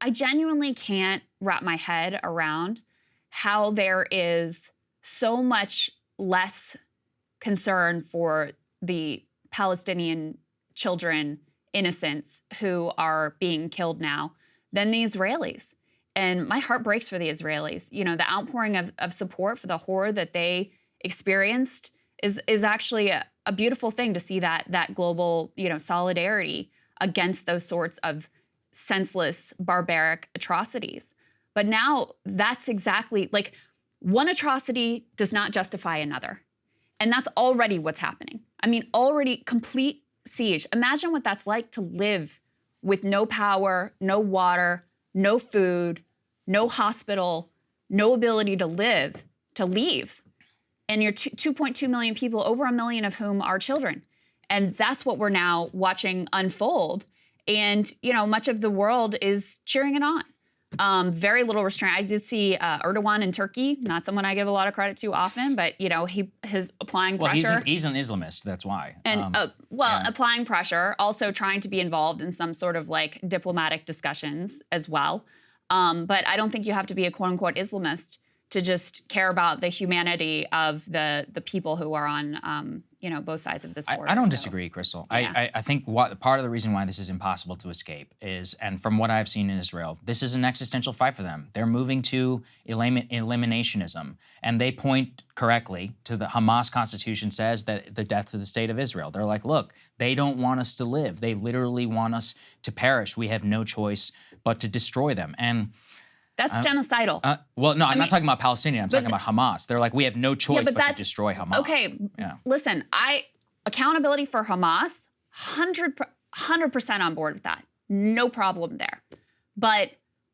I genuinely can't wrap my head around how there is so much less concern for the Palestinian children, innocents who are being killed now than the Israelis. And my heart breaks for the Israelis. You know, the outpouring of support for the horror that they experienced is actually a beautiful thing to see that global, you know, solidarity against those sorts of senseless, barbaric atrocities. But now that's exactly like one atrocity does not justify another. And that's already what's happening. I mean, already complete siege. Imagine what that's like to live with no power, no water, no food, no hospital, no ability to live, to leave. And you're 2.2 million people, over a million of whom are children. And that's what we're now watching unfold. And, you know, much of the world is cheering it on. Very little restraint. I did see Erdogan in Turkey, not someone I give a lot of credit to often, but, you know, his applying pressure. Well, he's an Islamist, that's why. And, applying pressure, also trying to be involved in some sort of like diplomatic discussions as well. But I don't think you have to be a quote unquote Islamist to just care about the humanity of the people who are on, you know, both sides of this border. I don't disagree, Crystal. Yeah. I think part of the reason why this is impossible to escape is, and from what I've seen in Israel, this is an existential fight for them. They're moving to eliminationism, and they point correctly to the Hamas constitution says that the death of the state of Israel. They're like, look, they don't want us to live. They literally want us to perish. We have no choice but to destroy them. And that's genocidal. Well, no, I'm not talking about Palestinians. I'm talking about Hamas. They're like, we have no choice but to destroy Hamas. Okay, listen, accountability for Hamas, 100% on board with that. No problem there. But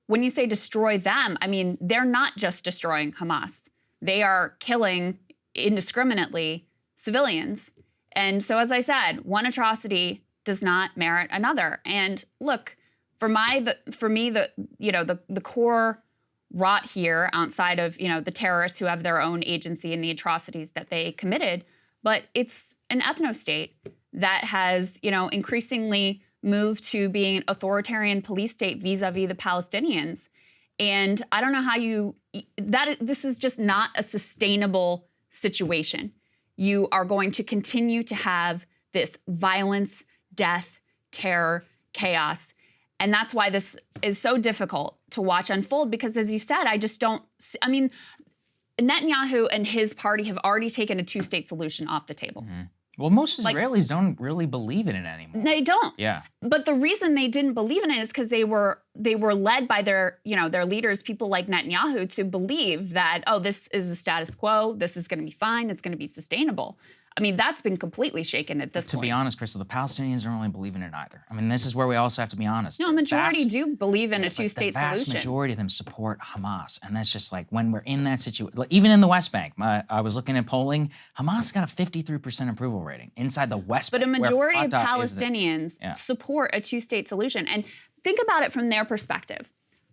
when you say destroy them, I mean, they're not just destroying Hamas. They are killing indiscriminately civilians. And so, as I said, one atrocity does not merit another. And look, for me, the core rot here, outside of, you know, the terrorists who have their own agency and the atrocities that they committed, but it's an ethno-state that has, you know, increasingly moved to being an authoritarian police state vis-a-vis the Palestinians. And I don't know how this is just not a sustainable situation. You are going to continue to have this violence, death, terror, chaos. And that's why this is so difficult to watch unfold, because as you said, I just don't, I mean, Netanyahu and his party have already taken a two-state solution off the table. Mm-hmm. Well, most Israelis don't really believe in it anymore. They don't. Yeah. But the reason they didn't believe in it is because they were led by their leaders, people like Netanyahu, to believe that, oh, this is the status quo, this is going to be fine, it's going to be sustainable. I mean, that's been completely shaken at this point. To be honest, Crystal, the Palestinians don't really believe in it either. I mean, this is where we also have to be honest. No, a majority do believe in a two-state solution. The vast majority of them support Hamas. And that's just like, when we're in that situation, even in the West Bank, I was looking at polling, Hamas got a 53% approval rating inside the West Bank. But a majority of Palestinians support a two-state solution. And think about it from their perspective.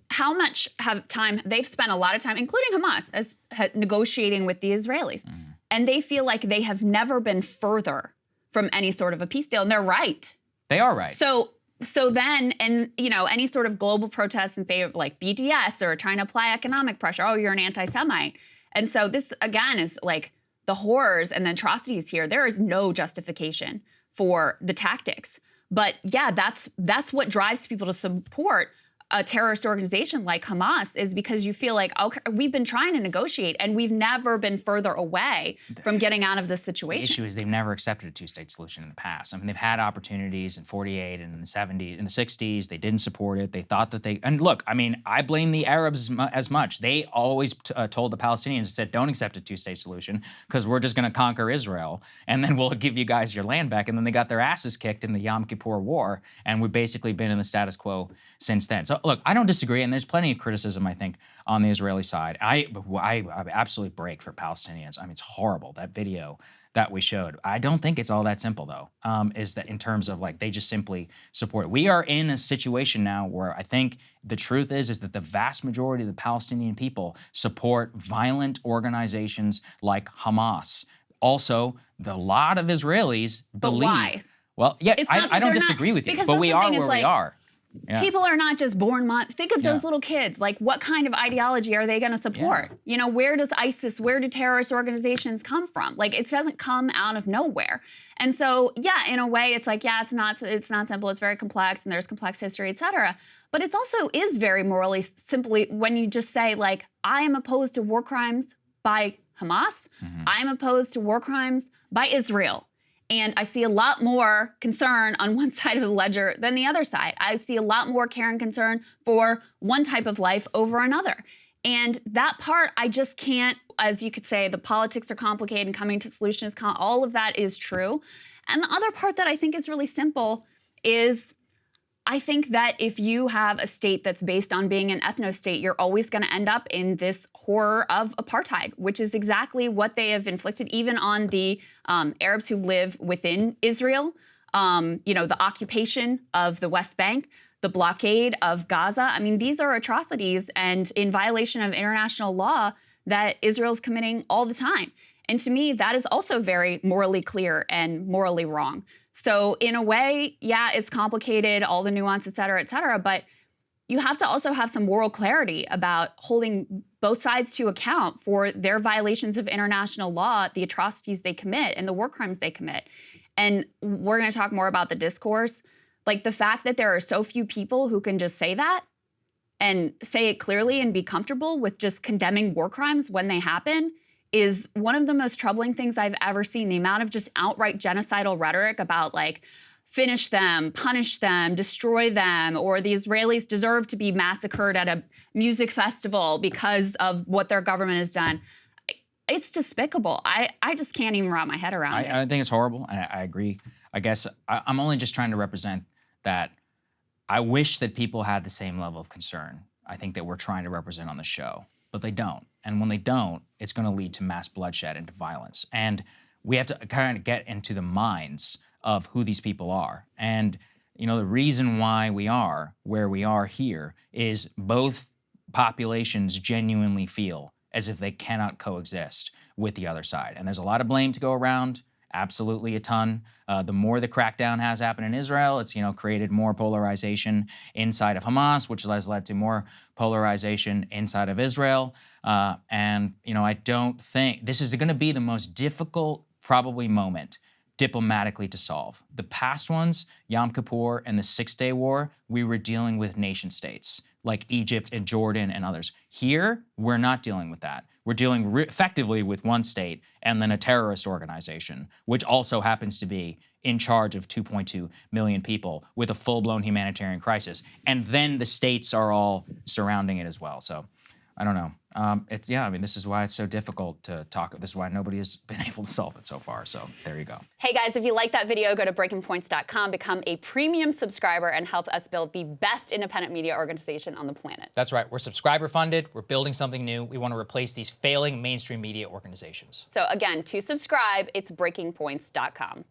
How much time they've spent, a lot of time, including Hamas, as negotiating with the Israelis. Mm-hmm. And they feel like they have never been further from any sort of a peace deal. And they're right. They are right. So then, and you know, any sort of global protests in favor of like BDS or trying to apply economic pressure, oh, you're an anti-Semite. And so this, again, is like the horrors and the atrocities here. There is no justification for the tactics. But yeah, that's what drives people to support a terrorist organization like Hamas, is because you feel like, okay, we've been trying to negotiate and we've never been further away from getting out of this situation. The issue is they've never accepted a two-state solution in the past. I mean, they've had opportunities in 48 and in the 70s, in the 60s. They didn't support it. They thought that and look, I mean, I blame the Arabs as much. They always told the Palestinians, said, don't accept a two-state solution because we're just going to conquer Israel and then we'll give you guys your land back. And then they got their asses kicked in the Yom Kippur War, and we've basically been in the status quo since then. So look, I don't disagree, and there's plenty of criticism, I think, on the Israeli side. I absolutely break for Palestinians. I mean, it's horrible, that video that we showed. I don't think it's all that simple, though, is that in terms of, like, they just simply support it. We are in a situation now where I think the truth is that the vast majority of the Palestinian people support violent organizations like Hamas. Also, a lot of Israelis believe— But why? Well, yeah, I don't disagree with you, but we are where we are. Yeah. People are not just born. Think of those Yeah. little kids. Like, what kind of ideology are they going to support? Yeah. You know, where does ISIS, where do terrorist organizations come from? Like, it doesn't come out of nowhere. And so, yeah, in a way, it's like, yeah, it's not simple. It's very complex, and there's complex history, et cetera. But it also is very morally simply when you just say, like, I am opposed to war crimes by Hamas. I'm opposed to war crimes by Israel. And I see a lot more concern on one side of the ledger than the other side. I see a lot more care and concern for one type of life over another. And that part, I just can't, as you could say, the politics are complicated and coming to solutions, all of that is true. And the other part that I think is really simple is I think that if you have a state that's based on being an ethno-state, you're always going to end up in this horror of apartheid, which is exactly what they have inflicted even on the Arabs who live within Israel. You know, the occupation of the West Bank, the blockade of Gaza. I mean, these are atrocities and in violation of international law that Israel's committing all the time. And to me, that is also very morally clear and morally wrong. So in a way, yeah, it's complicated, all the nuance, et cetera, but you have to also have some moral clarity about holding both sides to account for their violations of international law, the atrocities they commit, and the war crimes they commit. And we're going to talk more about the discourse. Like, the fact that there are so few people who can just say that and say it clearly and be comfortable with just condemning war crimes when they happen is one of the most troubling things I've ever seen. The amount of just outright genocidal rhetoric about, like, finish them, punish them, destroy them, or the Israelis deserve to be massacred at a music festival because of what their government has done. It's despicable. I just can't even wrap my head around it. I think it's horrible, and I agree. I guess I'm only just trying to represent that I wish that people had the same level of concern I think that we're trying to represent on the show, but they don't. And when they don't, it's going to lead to mass bloodshed and to violence. And we have to kind of get into the minds of who these people are. And, you know, the reason why we are where we are here is both populations genuinely feel as if they cannot coexist with the other side. And there's a lot of blame to go around, absolutely a ton. The more the crackdown has happened in Israel, it's, you know, created more polarization inside of Hamas, which has led to more polarization inside of Israel. And, you know, I don't think this is going to be the most difficult, probably, moment diplomatically to solve. The past ones, Yom Kippur and the Six-Day War, we were dealing with nation states like Egypt and Jordan and others. Here, we're not dealing with that. We're dealing effectively with one state and then a terrorist organization, which also happens to be in charge of 2.2 million people with a full-blown humanitarian crisis. And then the states are all surrounding it as well. So I don't know. I mean, this is why it's so difficult to talk. This is why nobody has been able to solve it so far. So there you go. Hey guys, if you like that video, go to breakingpoints.com, become a premium subscriber, and help us build the best independent media organization on the planet. That's right. We're subscriber funded. We're building something new. We want to replace these failing mainstream media organizations. So again, to subscribe, it's breakingpoints.com.